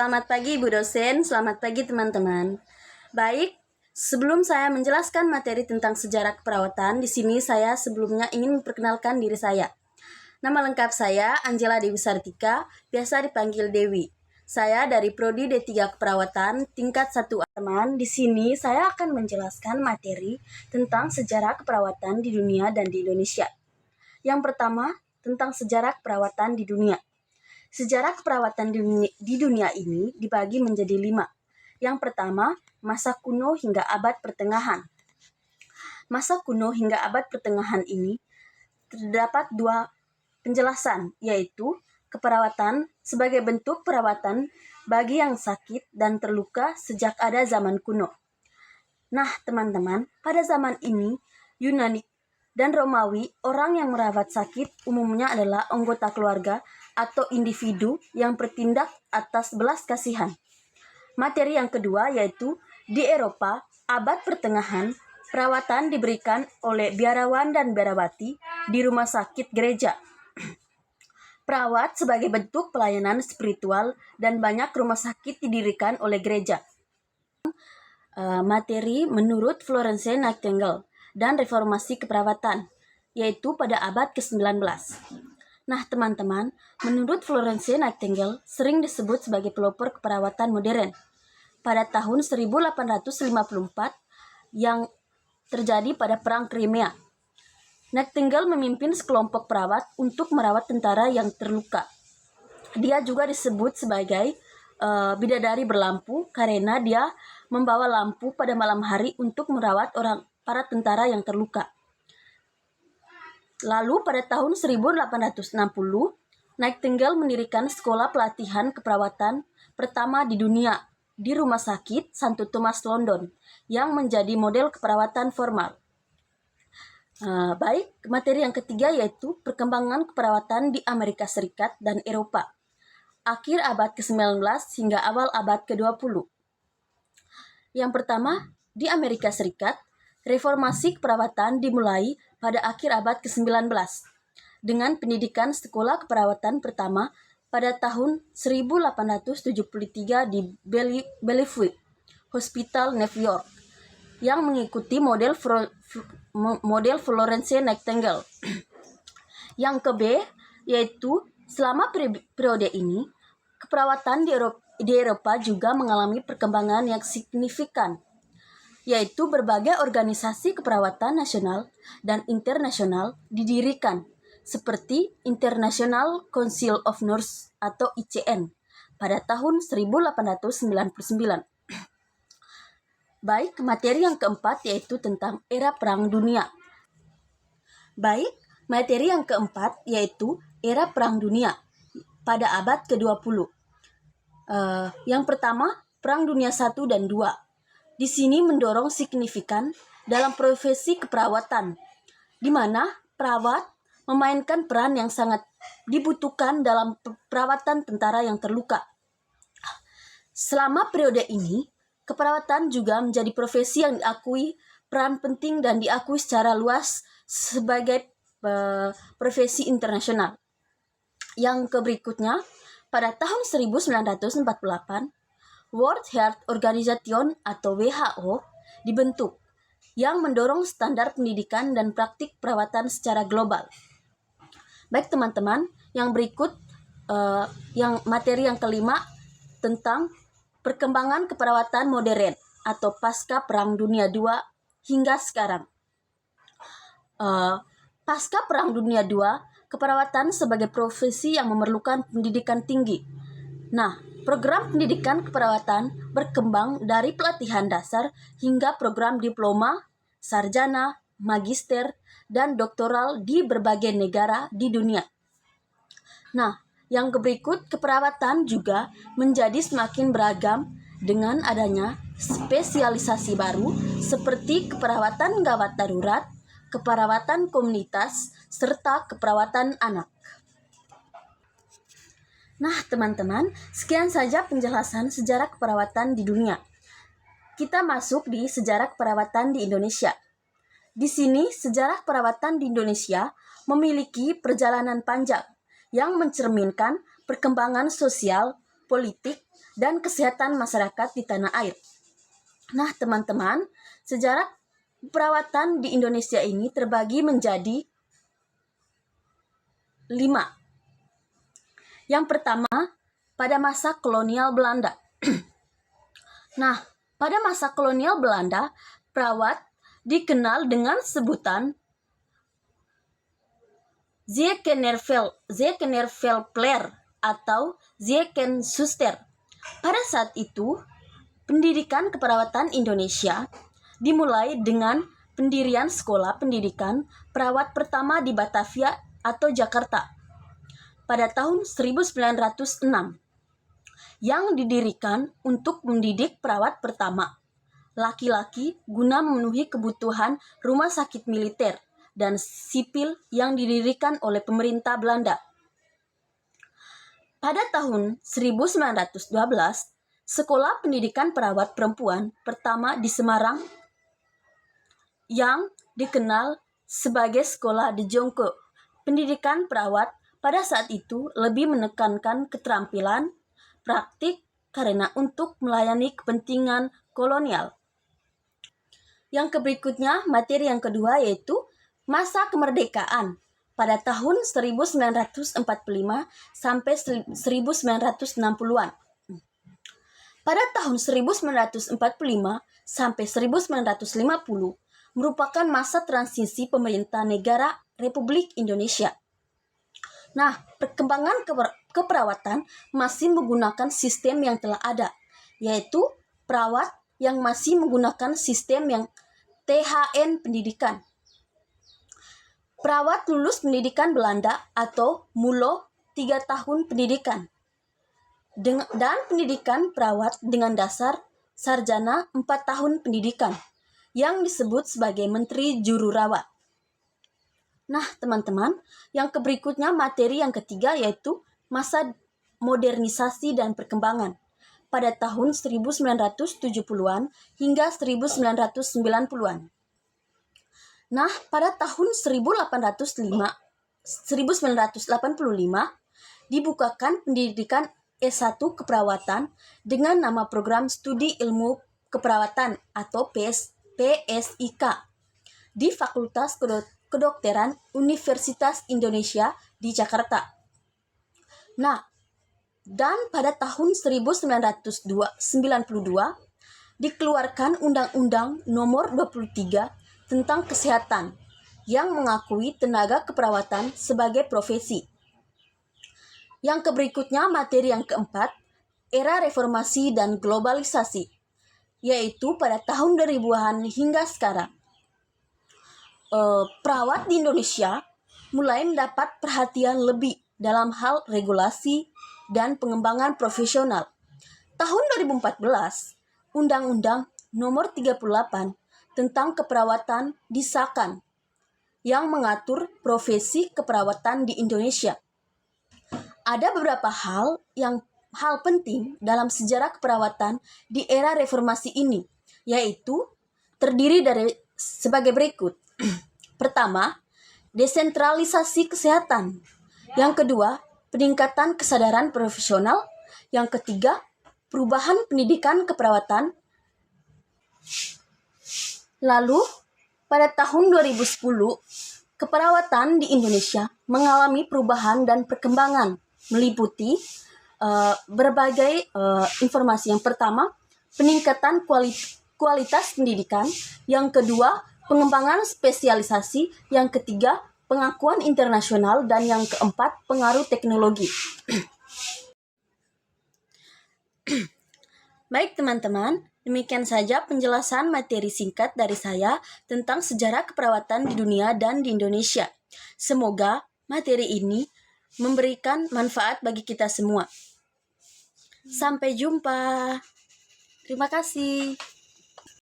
Selamat pagi Bu dosen, selamat pagi teman-teman. Baik, sebelum saya menjelaskan materi tentang sejarah keperawatan, di sini saya sebelumnya ingin memperkenalkan diri saya. Nama lengkap saya Angela Dewi Sartika, biasa dipanggil Dewi. Saya dari Prodi D3 Keperawatan tingkat 1 teman. Di sini saya akan menjelaskan materi tentang sejarah keperawatan di dunia dan di Indonesia. Yang pertama, tentang sejarah keperawatan di dunia. Sejarah keperawatan di dunia ini dibagi menjadi 5. Yang pertama, masa kuno hingga abad pertengahan. Masa kuno hingga abad pertengahan ini terdapat 2 penjelasan, yaitu keperawatan sebagai bentuk perawatan bagi yang sakit dan terluka sejak ada zaman kuno. Nah, teman-teman, pada zaman ini, Yunani dan Romawi, orang yang merawat sakit umumnya adalah anggota keluarga atau individu yang bertindak atas belas kasihan. Materi yang kedua yaitu di Eropa, abad pertengahan, perawatan diberikan oleh biarawan dan biarawati di rumah sakit gereja. Perawat sebagai bentuk pelayanan spiritual dan banyak rumah sakit didirikan oleh gereja. Materi menurut Florence Nightingale dan reformasi keperawatan, yaitu pada abad ke-19. Nah, teman-teman, menurut Florence Nightingale sering disebut sebagai pelopor keperawatan modern. Pada tahun 1854 yang terjadi pada Perang Crimea, Nightingale memimpin sekelompok perawat untuk merawat tentara yang terluka. Dia juga disebut sebagai bidadari berlampu karena dia membawa lampu pada malam hari untuk merawat para tentara yang terluka. Lalu pada tahun 1860, Nightingale mendirikan sekolah pelatihan keperawatan pertama di dunia di Rumah Sakit St. Thomas London yang menjadi model keperawatan formal. Baik, materi yang ketiga yaitu perkembangan keperawatan di Amerika Serikat dan Eropa, akhir abad ke-19 hingga awal abad ke-20. Yang pertama, di Amerika Serikat, reformasi keperawatan dimulai pada akhir abad ke-19 dengan pendidikan sekolah keperawatan pertama pada tahun 1873 di Bellevue Hospital, New York, yang mengikuti model Florence Nightingale. Yang ke B, yaitu selama periode ini, keperawatan di Eropa juga mengalami perkembangan yang signifikan, yaitu berbagai organisasi keperawatan nasional dan internasional didirikan, seperti International Council of Nurses atau ICN pada tahun 1899. Baik, materi yang keempat yaitu tentang era Perang Dunia. Baik, materi yang keempat yaitu era Perang Dunia pada abad ke-20. Yang pertama, Perang Dunia I dan II. Di sini mendorong signifikan dalam profesi keperawatan, di mana perawat memainkan peran yang sangat dibutuhkan dalam perawatan tentara yang terluka. Selama periode ini, keperawatan juga menjadi profesi yang diakui peran penting dan diakui secara luas sebagai profesi internasional. Yang berikutnya, pada tahun 1948, World Health Organization atau WHO dibentuk yang mendorong standar pendidikan dan praktik perawatan secara global. Baik teman-teman, yang berikut yang materi yang kelima tentang perkembangan keperawatan modern atau pasca Perang Dunia II hingga sekarang. Pasca Perang Dunia II, keperawatan sebagai profesi yang memerlukan pendidikan tinggi. Nah, program pendidikan keperawatan berkembang dari pelatihan dasar hingga program diploma, sarjana, magister, dan doktoral di berbagai negara di dunia. Nah, yang berikut keperawatan juga menjadi semakin beragam dengan adanya spesialisasi baru seperti keperawatan gawat darurat, keperawatan komunitas, serta keperawatan anak. Nah, teman-teman, sekian saja penjelasan sejarah keperawatan di dunia. Kita masuk di sejarah keperawatan di Indonesia. Di sini, sejarah perawatan di Indonesia memiliki perjalanan panjang yang mencerminkan perkembangan sosial, politik, dan kesehatan masyarakat di tanah air. Nah, teman-teman, sejarah perawatan di Indonesia ini terbagi menjadi 5. Yang pertama, pada masa kolonial Belanda. Nah, pada masa kolonial Belanda, perawat dikenal dengan sebutan Ziekenhervelpler atau Ziekensuster. Pada saat itu, pendidikan keperawatan Indonesia dimulai dengan pendirian sekolah pendidikan perawat pertama di Batavia atau Jakarta pada tahun 1906 yang didirikan untuk mendidik perawat pertama laki-laki guna memenuhi kebutuhan rumah sakit militer dan sipil yang didirikan oleh pemerintah Belanda. Pada tahun 1912, sekolah pendidikan perawat perempuan pertama di Semarang yang dikenal sebagai Sekolah de Jonke. Pendidikan perawat pada saat itu lebih menekankan keterampilan praktik karena untuk melayani kepentingan kolonial. Yang berikutnya, materi yang kedua yaitu masa kemerdekaan pada tahun 1945 sampai 1960-an. Pada tahun 1945 sampai 1950 merupakan masa transisi pemerintah negara Republik Indonesia. Nah, perkembangan keperawatan masih menggunakan sistem yang telah ada, yaitu perawat yang masih menggunakan sistem yang THN pendidikan. Perawat lulus pendidikan Belanda atau MULO 3 tahun pendidikan. Dan pendidikan perawat dengan dasar sarjana 4 tahun pendidikan yang disebut sebagai Menteri Juru Rawat. Nah, teman-teman, yang berikutnya materi yang ketiga yaitu masa modernisasi dan perkembangan pada tahun 1970-an hingga 1990-an. Nah, pada tahun 1985 dibukakan pendidikan S1 keperawatan dengan nama Program Studi Ilmu Keperawatan atau PSIK di Fakultas Kedokteran Universitas Indonesia di Jakarta. Nah, dan pada tahun 1992 dikeluarkan Undang-Undang Nomor 23 tentang kesehatan yang mengakui tenaga keperawatan sebagai profesi. Yang berikutnya materi yang keempat, era reformasi dan globalisasi, yaitu pada tahun 2000-an hingga sekarang. Perawat di Indonesia mulai mendapat perhatian lebih dalam hal regulasi dan pengembangan profesional. Tahun 2014, Undang-Undang Nomor 38 tentang keperawatan disahkan yang mengatur profesi keperawatan di Indonesia. Ada beberapa hal penting dalam sejarah keperawatan di era reformasi ini, yaitu terdiri dari sebagai berikut. Pertama, desentralisasi kesehatan. Yang kedua, peningkatan kesadaran profesional. Yang ketiga, perubahan pendidikan keperawatan. Lalu, pada tahun 2010, keperawatan di Indonesia mengalami perubahan dan perkembangan meliputi berbagai informasi. Yang pertama, peningkatan kualitas pendidikan. Yang kedua, pengembangan spesialisasi. Yang ketiga, pengakuan internasional. Dan yang keempat, pengaruh teknologi. Baik teman-teman, demikian saja penjelasan materi singkat dari saya tentang sejarah keperawatan di dunia dan di Indonesia. Semoga materi ini memberikan manfaat bagi kita semua. Sampai jumpa. Terima kasih.